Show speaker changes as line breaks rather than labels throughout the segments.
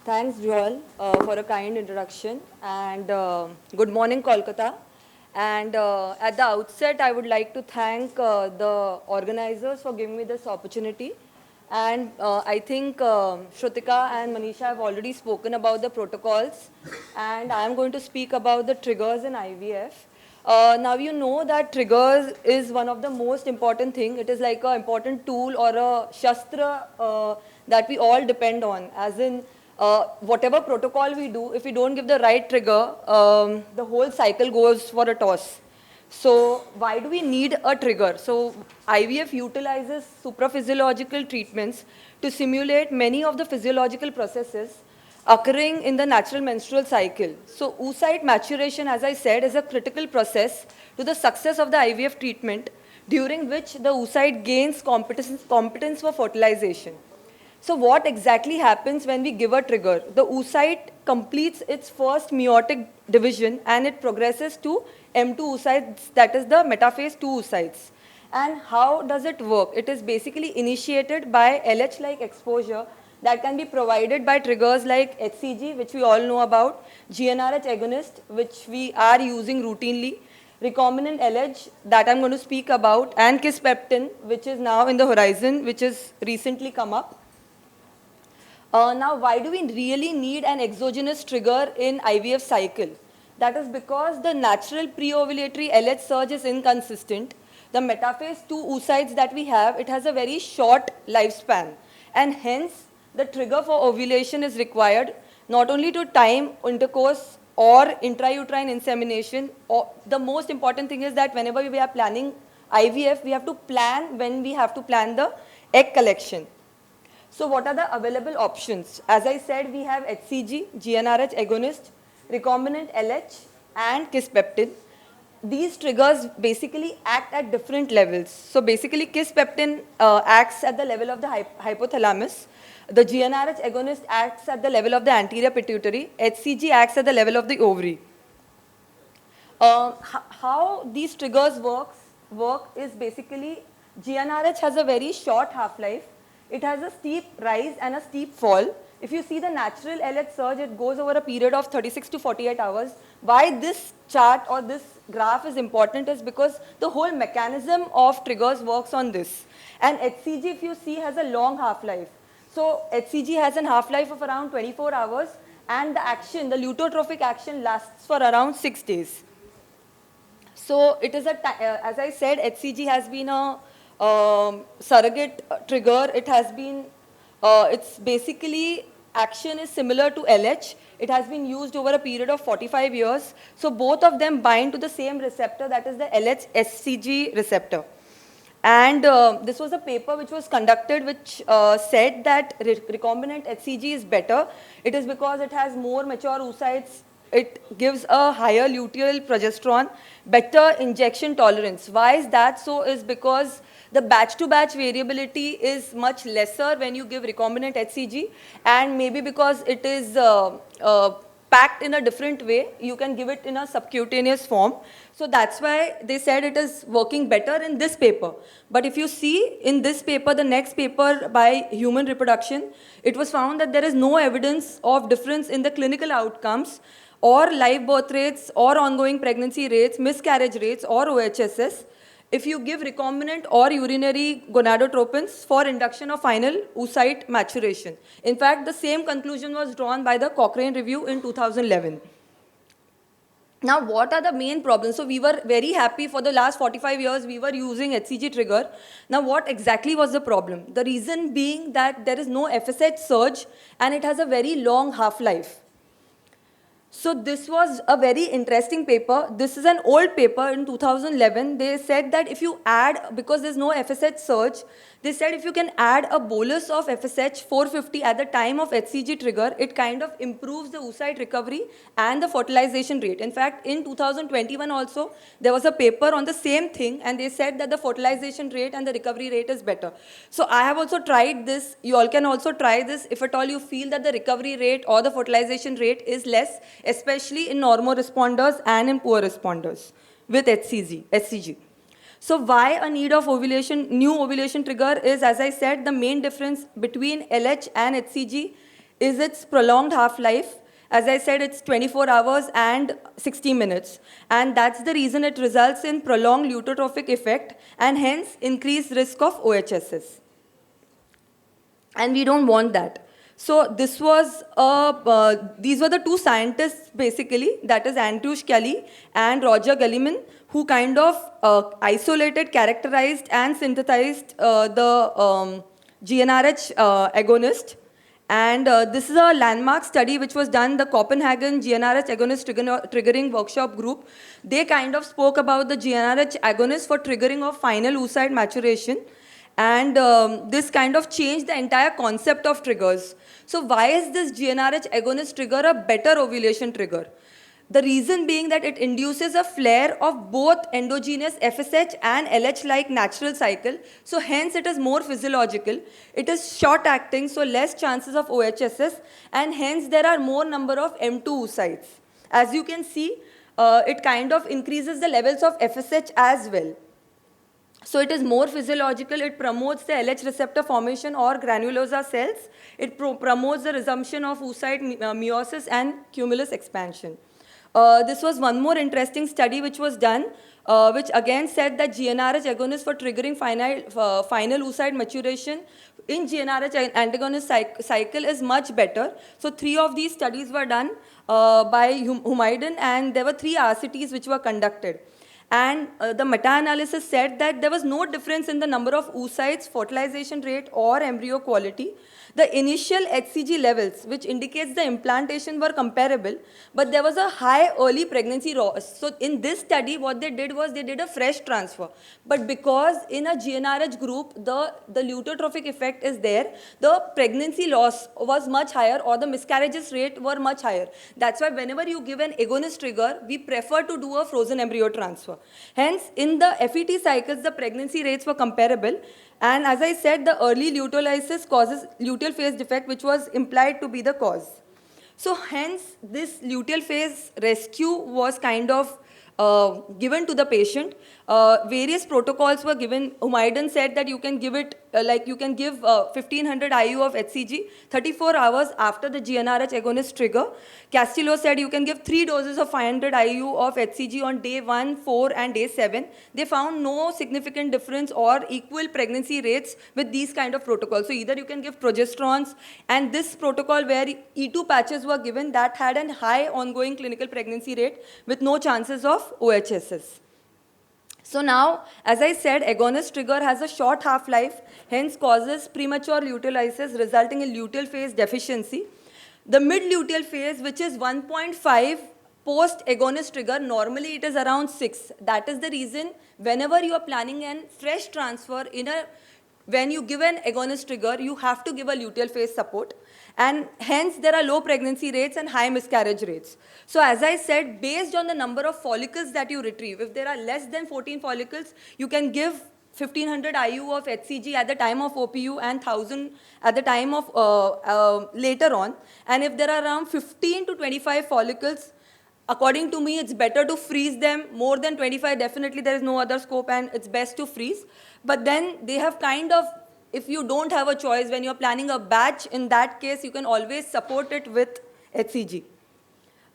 Thanks, Joel, for a kind introduction. And good morning, Kolkata. And at the outset, I would like to thank the organizers for giving me this opportunity. And I think Shrutika and Manisha have already spoken about the protocols. And I am going to speak about the triggers in IVF. Now you know that triggers is one of the most important thing. It is like an important tool or a shastra that we all depend on. As in, whatever protocol we do, if we don't give the right trigger, the whole cycle goes for a toss. So why do we need a trigger? So IVF utilizes supraphysiological treatments to simulate many of the physiological processes occurring in the natural menstrual cycle. So oocyte maturation, as I said, is a critical process to the success of the IVF treatment, during which the oocyte gains competence for fertilization. So what exactly happens when we give a trigger? The oocyte completes its first meiotic division and it progresses to M2 oocytes, that is the metaphase 2 oocytes. And how does it work? It is basically initiated by LH-like exposure that can be provided by triggers like HCG, which we all know about, GnRH agonist, which we are using routinely, recombinant LH that I'm going to speak about, and kisspeptin, which is now in the horizon, which is recently come up. Now, why do we really need an exogenous trigger in IVF cycle? That is because the natural pre-ovulatory LH surge is inconsistent. The metaphase 2 oocytes that we have, it has a very short lifespan. And hence, the trigger for ovulation is required not only to time intercourse or intrauterine insemination. Or the most important thing is that whenever we are planning IVF, we have to plan when we have to plan the egg collection. So what are the available options? As I said, we have HCG, GnRH agonist, recombinant LH, and kisspeptin. These triggers basically act at different levels. So basically, kisspeptin acts at the level of the hypothalamus. The GnRH agonist acts at the level of the anterior pituitary. HCG acts at the level of the ovary. How these triggers work is basically GnRH has a very short half-life. It has a steep rise and a steep fall. If you see the natural LH surge, it goes over a period of 36 to 48 hours. Why this chart or this graph is important is because the whole mechanism of triggers works on this. And HCG, if you see, has a long half-life. So HCG has a half-life of around 24 hours and the action, the lutotrophic action lasts for around 6 days. So it is as I said, HCG has been a surrogate trigger. It has been, it's basically action is similar to LH. It has been used over a period of 45 years. So both of them bind to the same receptor, that is the LH-HCG receptor. And this was a paper which was conducted which said that recombinant HCG is better. It is because it has more mature oocytes. It gives a higher luteal progesterone, better injection tolerance. Why is that so? Is because the batch-to-batch variability is much lesser when you give recombinant HCG, and maybe because it is packed in a different way, you can give it in a subcutaneous form. So that's why they said it is working better in this paper. But if you see in this paper, the next paper by Human Reproduction, it was found that there is no evidence of difference in the clinical outcomes or live birth rates or ongoing pregnancy rates, miscarriage rates or OHSS if you give recombinant or urinary gonadotropins for induction of final oocyte maturation. In fact, the same conclusion was drawn by the Cochrane review in 2011. Now, what are the main problems? So, we were very happy for the last 45 years, we were using HCG trigger. Now, what exactly was the problem? The reason being that there is no FSH surge and it has a very long half-life. So this was a very interesting paper. This is an old paper in 2011. They said that if you add, because there's no FSH surge, they said if you can add a bolus of FSH 450 at the time of HCG trigger, it kind of improves the oocyte recovery and the fertilization rate. In fact, in 2021 also, there was a paper on the same thing and they said that the fertilization rate and the recovery rate is better. So I have also tried this. You all can also try this if at all you feel that the recovery rate or the fertilization rate is less, especially in normo-responders and in poor responders with HCG. So why a need of ovulation, new ovulation trigger is, as I said, the main difference between LH and HCG is its prolonged half-life. As I said, it's 24 hours and 60 minutes. And that's the reason it results in prolonged lutotrophic effect and hence increased risk of OHSS. And we don't want that. So this was these were the two scientists basically, that is Antouche Kelly and Roger Gelliman, who kind of isolated, characterized and synthesized the GnRH agonist. And this is a landmark study which was done, the Copenhagen GnRH agonist triggering workshop group. They kind of spoke about the GnRH agonist for triggering of final oocyte maturation. And this kind of changed the entire concept of triggers. So why is this GnRH agonist trigger a better ovulation trigger? The reason being that it induces a flare of both endogenous FSH and LH-like natural cycle. So hence it is more physiological. It is short acting, so less chances of OHSS, and hence there are more number of M2 oocytes. As you can see, it kind of increases the levels of FSH as well. So it is more physiological. It promotes the LH receptor formation or granulosa cells. It promotes the resumption of oocyte meiosis and cumulus expansion. This was one more interesting study which was done, which again said that GnRH agonist for triggering final oocyte maturation in GnRH antagonist cycle is much better. So 3 of these studies were done by Humaydin, and there were 3 RCTs which were conducted. And the meta-analysis said that there was no difference in the number of oocytes, fertilization rate or embryo quality. The initial HCG levels, which indicates the implantation, were comparable, but there was a high early pregnancy loss. So in this study, what they did was they did a fresh transfer. But because in a GnRH group, the lutotrophic effect is there, the pregnancy loss was much higher, or the miscarriages rate were much higher. That's why whenever you give an agonist trigger, we prefer to do a frozen embryo transfer. Hence, in the FET cycles, the pregnancy rates were comparable. And as I said, the early luteolysis causes luteal phase defect, which was implied to be the cause. So hence, this luteal phase rescue was kind of given to the patient. Various protocols were given. Humaydin said that you can give it, you can give 1500 IU of HCG 34 hours after the GnRH agonist trigger. Castillo said you can give 3 doses of 500 IU of HCG on day 1, 4 and day 7. They found no significant difference or equal pregnancy rates with these kind of protocols. So either you can give progesterones, and this protocol where E2 patches were given, that had a high ongoing clinical pregnancy rate with no chances of OHSS. So now, as I said, agonist trigger has a short half-life, hence causes premature luteolysis resulting in luteal phase deficiency. The mid-luteal phase, which is 1.5 post-agonist trigger, normally it is around 6. That is the reason whenever you are planning a fresh transfer, when you give an agonist trigger, you have to give a luteal phase support. And hence, there are low pregnancy rates and high miscarriage rates. So as I said, based on the number of follicles that you retrieve, if there are less than 14 follicles, you can give 1500 IU of HCG at the time of OPU and 1000 at the time of later on. And if there are around 15 to 25 follicles, according to me, it's better to freeze them. More than 25, definitely there is no other scope and it's best to freeze. But then they have kind of, if you don't have a choice, when you're planning a batch, in that case, you can always support it with HCG.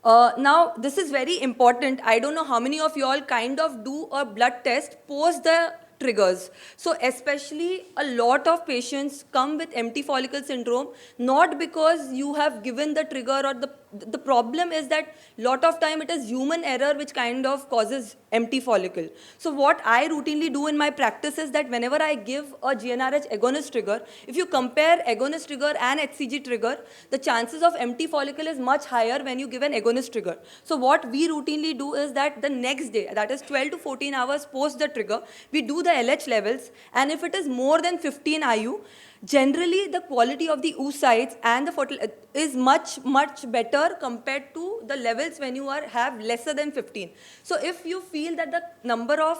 Now, this is very important. I don't know how many of you all kind of do a blood test post the triggers. So especially a lot of patients come with empty follicle syndrome, not because you have given the trigger, or the problem is that lot of time it is human error which kind of causes empty follicle. So what I routinely do in my practice is that whenever I give a GnRH agonist trigger, if you compare agonist trigger and HCG trigger, the chances of empty follicle is much higher when you give an agonist trigger. So what we routinely do is that the next day, that is 12 to 14 hours post the trigger, we do the LH levels, and if it is more than 15 IU, generally the quality of the oocytes and the is much better compared to the levels when you have lesser than 15. So if you feel that the number of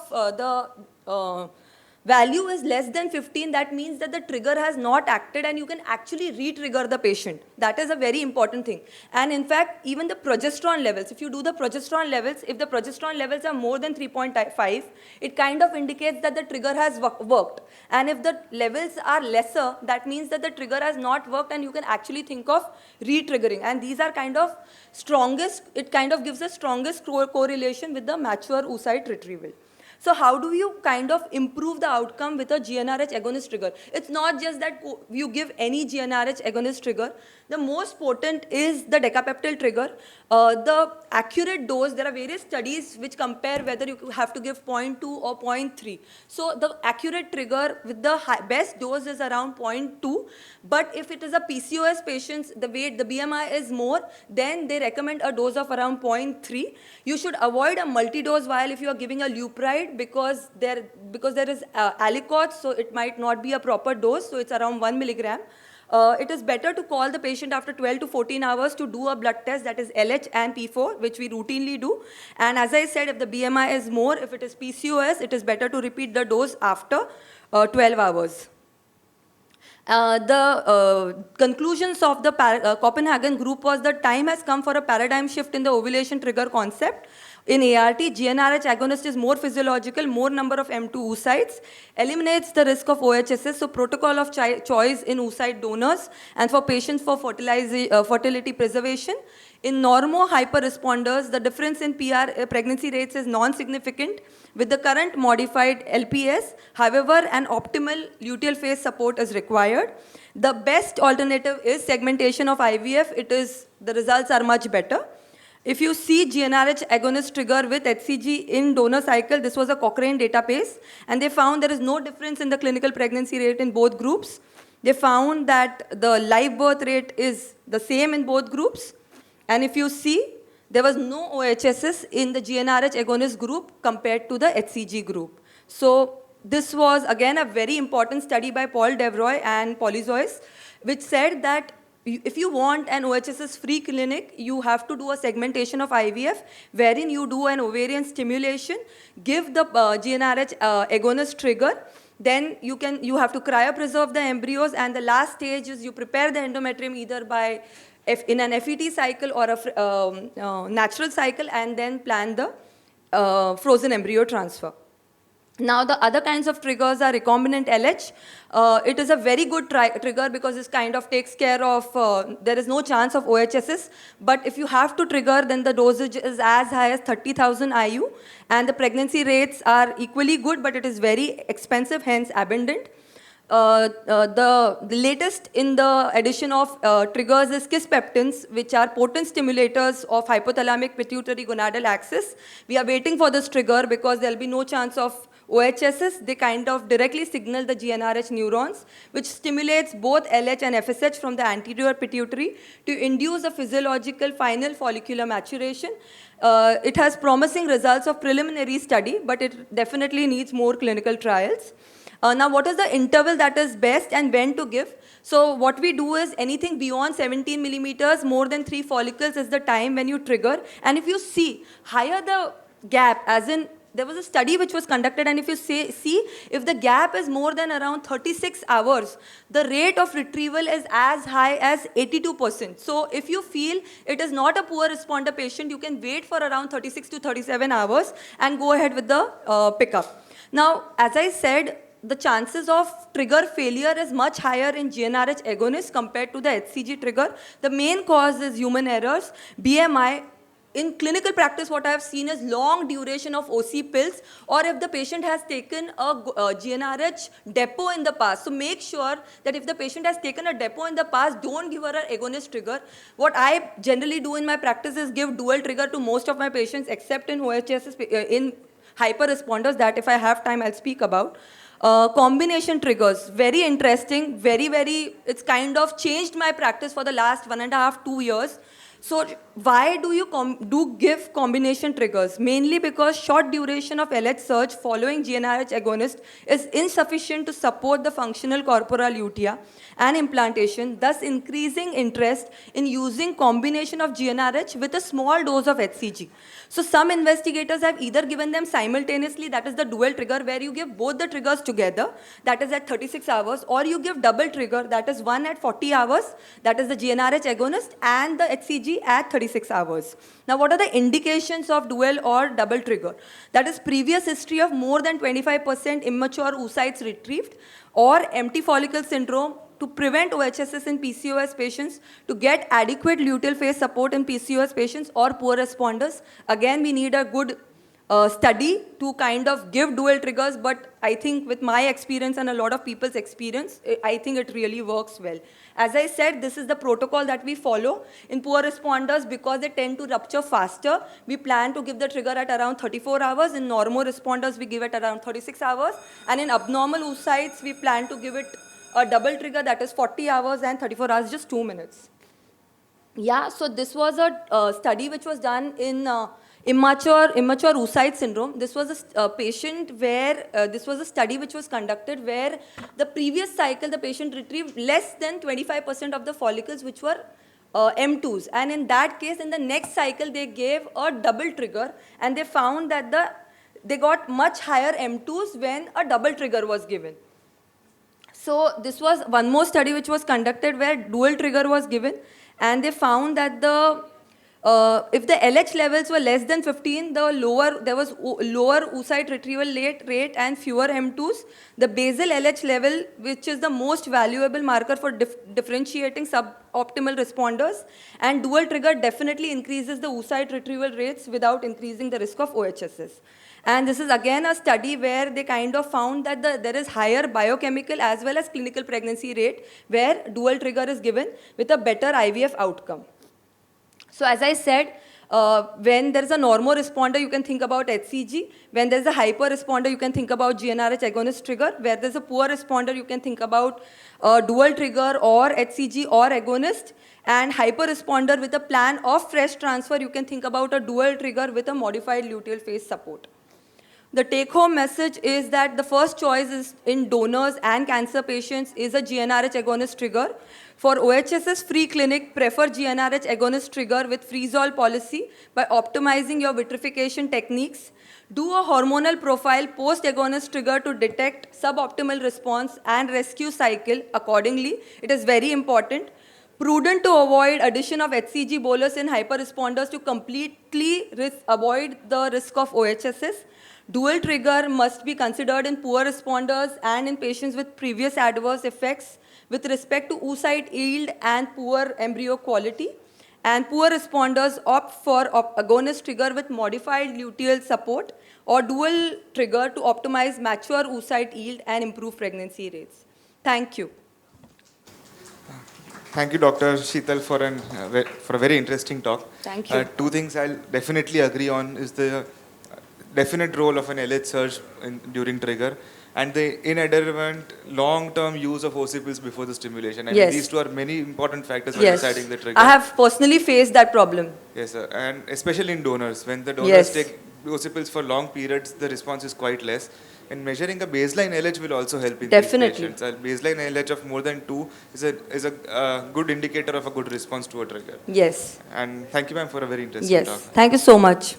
value is less than 15, that means that the trigger has not acted and you can actually re-trigger the patient. That is a very important thing. And in fact, even the progesterone levels, if you do the progesterone levels, if the progesterone levels are more than 3.5, it kind of indicates that the trigger has worked. And if the levels are lesser, that means that the trigger has not worked and you can actually think of re-triggering. And these are kind of strongest, it kind of gives the strongest correlation with the mature oocyte retrieval. So how do you kind of improve the outcome with a GnRH agonist trigger? It's not just that you give any GnRH agonist trigger. The most potent is the decapeptyl trigger. The accurate dose, there are various studies which compare whether you have to give 0.2 or 0.3. So the accurate trigger with the best dose is around 0.2. But if it is a PCOS patients, the weight, the BMI is more, then they recommend a dose of around 0.3. You should avoid a multi-dose vial if you are giving a Lupride because there is aliquot, so it might not be a proper dose, so it's around 1 milligram. It is better to call the patient after 12 to 14 hours to do a blood test, that is LH and P4, which we routinely do. And as I said, if the BMI is more, if it is PCOS, it is better to repeat the dose after 12 hours. The conclusions of the Copenhagen group was the time has come for a paradigm shift in the ovulation trigger concept. In ART, GnRH agonist is more physiological, more number of M2 oocytes, eliminates the risk of OHSS, so protocol of choice in oocyte donors and for patients for fertility preservation. In normo-hyper-responders, the difference in pregnancy rates is non-significant with the current modified LPS. However, an optimal luteal phase support is required. The best alternative is segmentation of IVF. The results are much better. If you see GnRH agonist trigger with HCG in donor cycle, this was a Cochrane database, and they found there is no difference in the clinical pregnancy rate in both groups. They found that the live birth rate is the same in both groups. And if you see, there was no OHSS in the GnRH agonist group compared to the HCG group. So this was again a very important study by Paul Devroy and Polyzois, which said that if you want an OHSS-free clinic, you have to do a segmentation of IVF, wherein you do an ovarian stimulation, give the GnRH agonist trigger, then you have to cryopreserve the embryos, and the last stage is you prepare the endometrium either by in an FET cycle or a natural cycle, and then plan the frozen embryo transfer. Now, the other kinds of triggers are recombinant LH. It is a very good trigger because it kind of takes care of, there is no chance of OHSS. But if you have to trigger, then the dosage is as high as 30,000 IU. And the pregnancy rates are equally good, but it is very expensive, hence abundant. The latest in the addition of triggers is kisspeptins, which are potent stimulators of hypothalamic pituitary gonadal axis. We are waiting for this trigger because there will be no chance of OHSS. They kind of directly signal the GnRH neurons, which stimulates both LH and FSH from the anterior pituitary to induce a physiological final follicular maturation. It has promising results of preliminary study, but it definitely needs more clinical trials. Now, what is the interval that is best and when to give? So what we do is anything beyond 17 millimeters, more than 3 follicles is the time when you trigger. And if you see, higher the gap, as in there was a study which was conducted, and if you see if the gap is more than around 36 hours, the rate of retrieval is as high as 82%. So if you feel it is not a poor responder patient, you can wait for around 36 to 37 hours and go ahead with the pickup. Now, as I said, the chances of trigger failure is much higher in GnRH agonists compared to the HCG trigger. The main cause is human errors, BMI. In clinical practice, what I have seen is long duration of OC pills, or if the patient has taken a GnRH depot in the past. So make sure that if the patient has taken a depot in the past, don't give her an agonist trigger. What I generally do in my practice is give dual trigger to most of my patients, except in OHSS, in hyper responders, that if I have time, I'll speak about. Combination triggers, very interesting, it's kind of changed my practice for the last 1.5 to 2 years. So why do you give combination triggers? Mainly because short duration of LH surge following GnRH agonist is insufficient to support the functional corporal lutea and implantation, thus increasing interest in using combination of GnRH with a small dose of HCG. So some investigators have either given them simultaneously, that is the dual trigger, where you give both the triggers together, that is at 36 hours, or you give double trigger, that is one at 40 hours, that is the GnRH agonist, and the HCG at 36 hours. Now, what are the indications of dual or double trigger? That is previous history of more than 25% immature oocytes retrieved, or empty follicle syndrome, to prevent OHSS in PCOS patients, to get adequate luteal phase support in PCOS patients or poor responders. Again, we need a good study to kind of give dual triggers, but I think with my experience and a lot of people's experience, I think it really works well. As I said, this is the protocol that we follow. In poor responders, because they tend to rupture faster, we plan to give the trigger at around 34 hours. In normal responders, we give it around 36 hours. And in abnormal oocytes, we plan to give it a double trigger, that is 40 hours and 34 hours, just 2 minutes. Yeah, so this was a study which was done in immature oocyte syndrome. This was a patient where, this was a study which was conducted where the previous cycle the patient retrieved less than 25% of the follicles which were M2s. And in that case, in the next cycle, they gave a double trigger, and they found that they got much higher M2s when a double trigger was given. So this was one more study which was conducted where dual trigger was given, and they found that if the LH levels were less than 15, there was lower oocyte retrieval rate and fewer M2s. The basal LH level, which is the most valuable marker for differentiating suboptimal responders, and dual trigger definitely increases the oocyte retrieval rates without increasing the risk of OHSS. And this is again a study where they kind of found that there is higher biochemical as well as clinical pregnancy rate where dual trigger is given with a better IVF outcome. So as I said, when there is a normo responder, you can think about HCG. When there is a hyper responder, you can think about GnRH agonist trigger. Where there is a poor responder, you can think about dual trigger or HCG or agonist. And hyper responder with a plan of fresh transfer, you can think about a dual trigger with a modified luteal phase support. The take-home message is that the first choice is in donors and cancer patients is a GnRH agonist trigger. For OHSS-free clinic, prefer GnRH agonist trigger with freeze-all policy by optimizing your vitrification techniques. Do a hormonal profile post-agonist trigger to detect suboptimal response and rescue cycle accordingly. It is very important. Prudent to avoid addition of HCG bolus in hyperresponders to completely avoid the risk of OHSS. Dual trigger must be considered in poor responders and in patients with previous adverse effects with respect to oocyte yield and poor embryo quality. And poor responders opt for agonist trigger with modified luteal support or dual trigger to optimize mature oocyte yield and improve pregnancy rates. Thank you.
Thank you, Dr. Sheetal, for a very interesting talk.
Thank you.
Two things I'll definitely agree on is the definite role of an LH surge during trigger and the inadvertent long-term use of OC pills before the stimulation. And
yes.
These two are many important factors for
yes.
deciding the trigger.
I have personally faced that problem.
Yes, sir. And especially in donors. When the donors
yes.
take OC pills for long periods, the response is quite less. And measuring a baseline LH will also help in
definitely.
these patients. A baseline LH of more than 2 is a good indicator of a good response to a trigger.
Yes.
And thank you, ma'am, for a very interesting
yes.
talk.
Thank you so much.